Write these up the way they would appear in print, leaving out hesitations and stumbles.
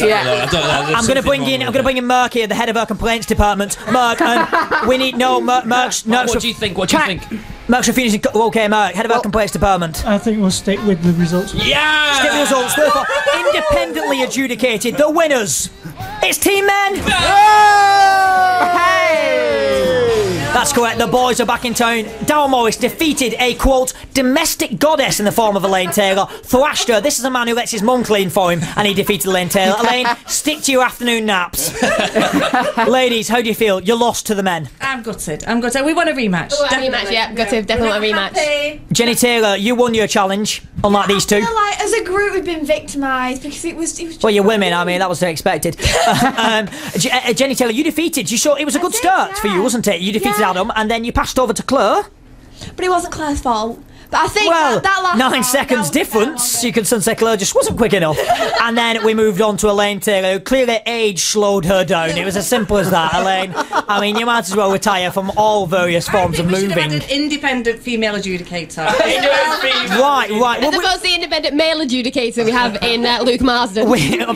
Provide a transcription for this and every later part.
Yeah. I'm going to bring in Merck here, the head of our complaints department. Merck, we need Merck's. What do you think? What do you think? Merck's refusing. Okay, Merck, head of our complaints department. I think we'll stick with the results. Yeah! Stick with the results. Therefore, independently adjudicated, the winners. It's Team Men! That's correct, the boys are back in town. Darryl Morris defeated a, quote, domestic goddess in the form of Elaine Taylor. Thrashed her. This is a man who lets his mum clean for him, and he defeated Elaine Taylor. Elaine, stick to your afternoon naps. Ladies, how do you feel? You lost to the men. I'm gutted. We want a rematch. Definitely a rematch. Jenny Taylor, you won your challenge, unlike these two. I feel like as a group we've been victimised because it was well, you're women, I mean, that was expected. Jenny Taylor, you defeated. You saw it was a good start for you, wasn't it? You defeated Adam, and then you passed over to Claire. But it wasn't Claire's fault. But I think that last 9 seconds difference. You could say Claire just wasn't quick enough. And then we moved on to Elaine Taylor, who clearly age slowed her down. It was as simple as that, Elaine. I mean, you might as well retire from all various forms of moving. We should have had an independent female adjudicator. Right. As opposed to the independent male adjudicator we have in Luke Marsden.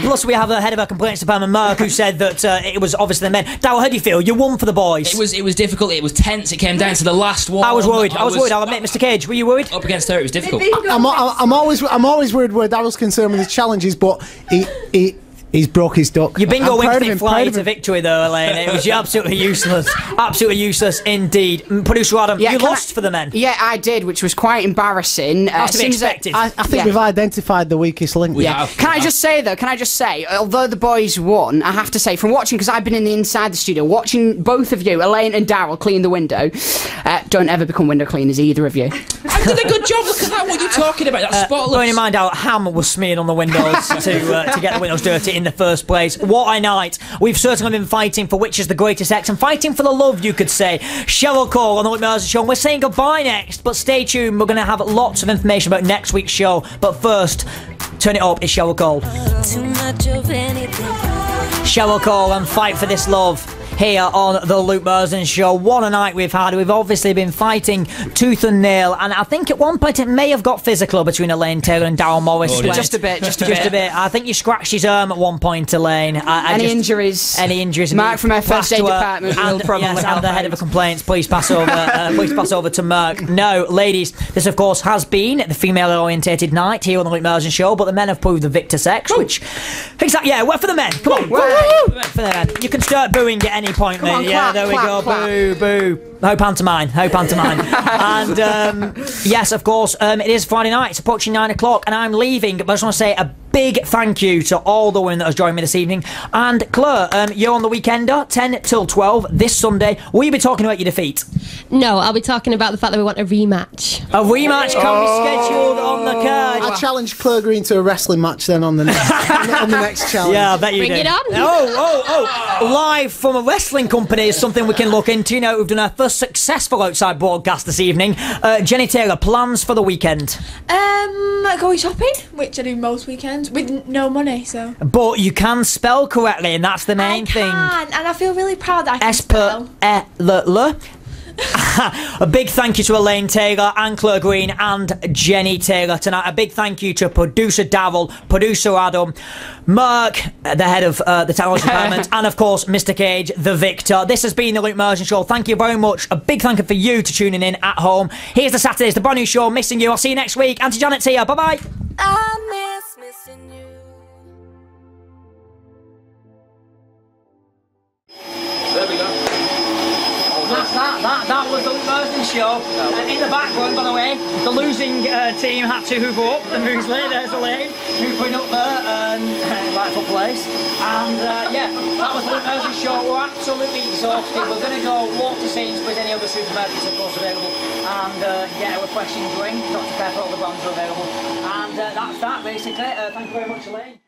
Plus, we have the head of our complaints department, Mark, who said that it was obviously the men. Darryl, how do you feel? You won for the boys. It was difficult. It was tense. It came down to the last one. I was worried. I'll admit, Mr. Cage, were you worried? Up against her, it was difficult. I'm always worried where Darryl's concerned with his challenges, but he's broke his duck. Your bingo went to fly to victory, though, Elaine. It was absolutely useless. Absolutely useless indeed. Producer Adam, you lost for the men. Yeah, I did, which was quite embarrassing. That's to be expected. I think we've identified the weakest link. Can I just say, although the boys won, I have to say, from watching, because I've been in the inside the studio, watching both of you, Elaine and Darryl, clean the window. Don't ever become window cleaners, either of you. I did a good job. Look at that. What are you talking about? That's spotless. Bearing in mind how ham was smeared on the windows to get the windows dirty in the first place. What a night. We've certainly been fighting for which is the greatest sex and fighting for the love, you could say. Cheryl Cole on the Luke Marsden Show, and we're saying goodbye next, but stay tuned. We're going to have lots of information about next week's show. But first, turn it up. It's Cheryl Cole. Too much of anything. Cheryl Cole and Fight for This Love. Here on the Luke Marsden Show. What a night we've had. We've obviously been fighting tooth and nail, and I think at one point it may have got physical between Elaine Taylor and Darryl Morris. Just a bit. I think you scratched his arm at one point, Elaine. Any injuries? Mark from our first aid department will probably help and the head of the complaints. Please pass over. Please pass over to Mark. No, ladies, this of course has been the female-orientated night here on the Luke Marsden Show, but the men have proved the victor sex, which exactly for the men. Come on, for the men. You can start booing at any point, mate. Clap, there we go. Clap. Boo. Ho pantomime. And yes, of course, it is Friday night. It's approaching 9 o'clock, and I'm leaving. But I just want to say a big thank you to all the women that has joined me this evening. And Claire, you're on the Weekender, 10 till 12 this Sunday. Will you be talking about your defeat? No, I'll be talking about the fact that we want a rematch. A rematch can be scheduled on the card. I challenge Claire Green to a wrestling match then on the next challenge. Yeah, I bet you do. Bring it on. Oh. Live from a wrestling company is something we can look into. You know, we've done our first successful outside broadcast this evening. Jenny Taylor, plans for the weekend? Going shopping, which I do most weekends, with no money, so. But you can spell correctly, and that's the main thing. And I feel really proud that I can spell. A big thank you to Elaine Taylor and Claire Green and Jenny Taylor tonight. A big thank you to producer Darryl, producer Adam, Mark, the head of the talent department, and of course Mr. Cage, the victor. This has been the Luke Marsden Show. Thank you very much. A big thank you for you to tuning in at home. Here's the Saturdays, the brand new show, Missing You. I'll see you next week. Auntie Janet's here. Bye bye. I miss missing you. There we go. That was the Luke Marsden Show. In the background, by the way, the losing team had to hoover up. The Moonsley, there's Elaine, hoovering up there, rightful place. And that was the Luke Marsden Show. We're absolutely exhausted. We're going to go walk to Sainsbury's, any other supermarkets, of course, available, and get a refreshing drink. Dr. Pepper, all the brands are available. And that's that, basically. Thank you very much, Elaine.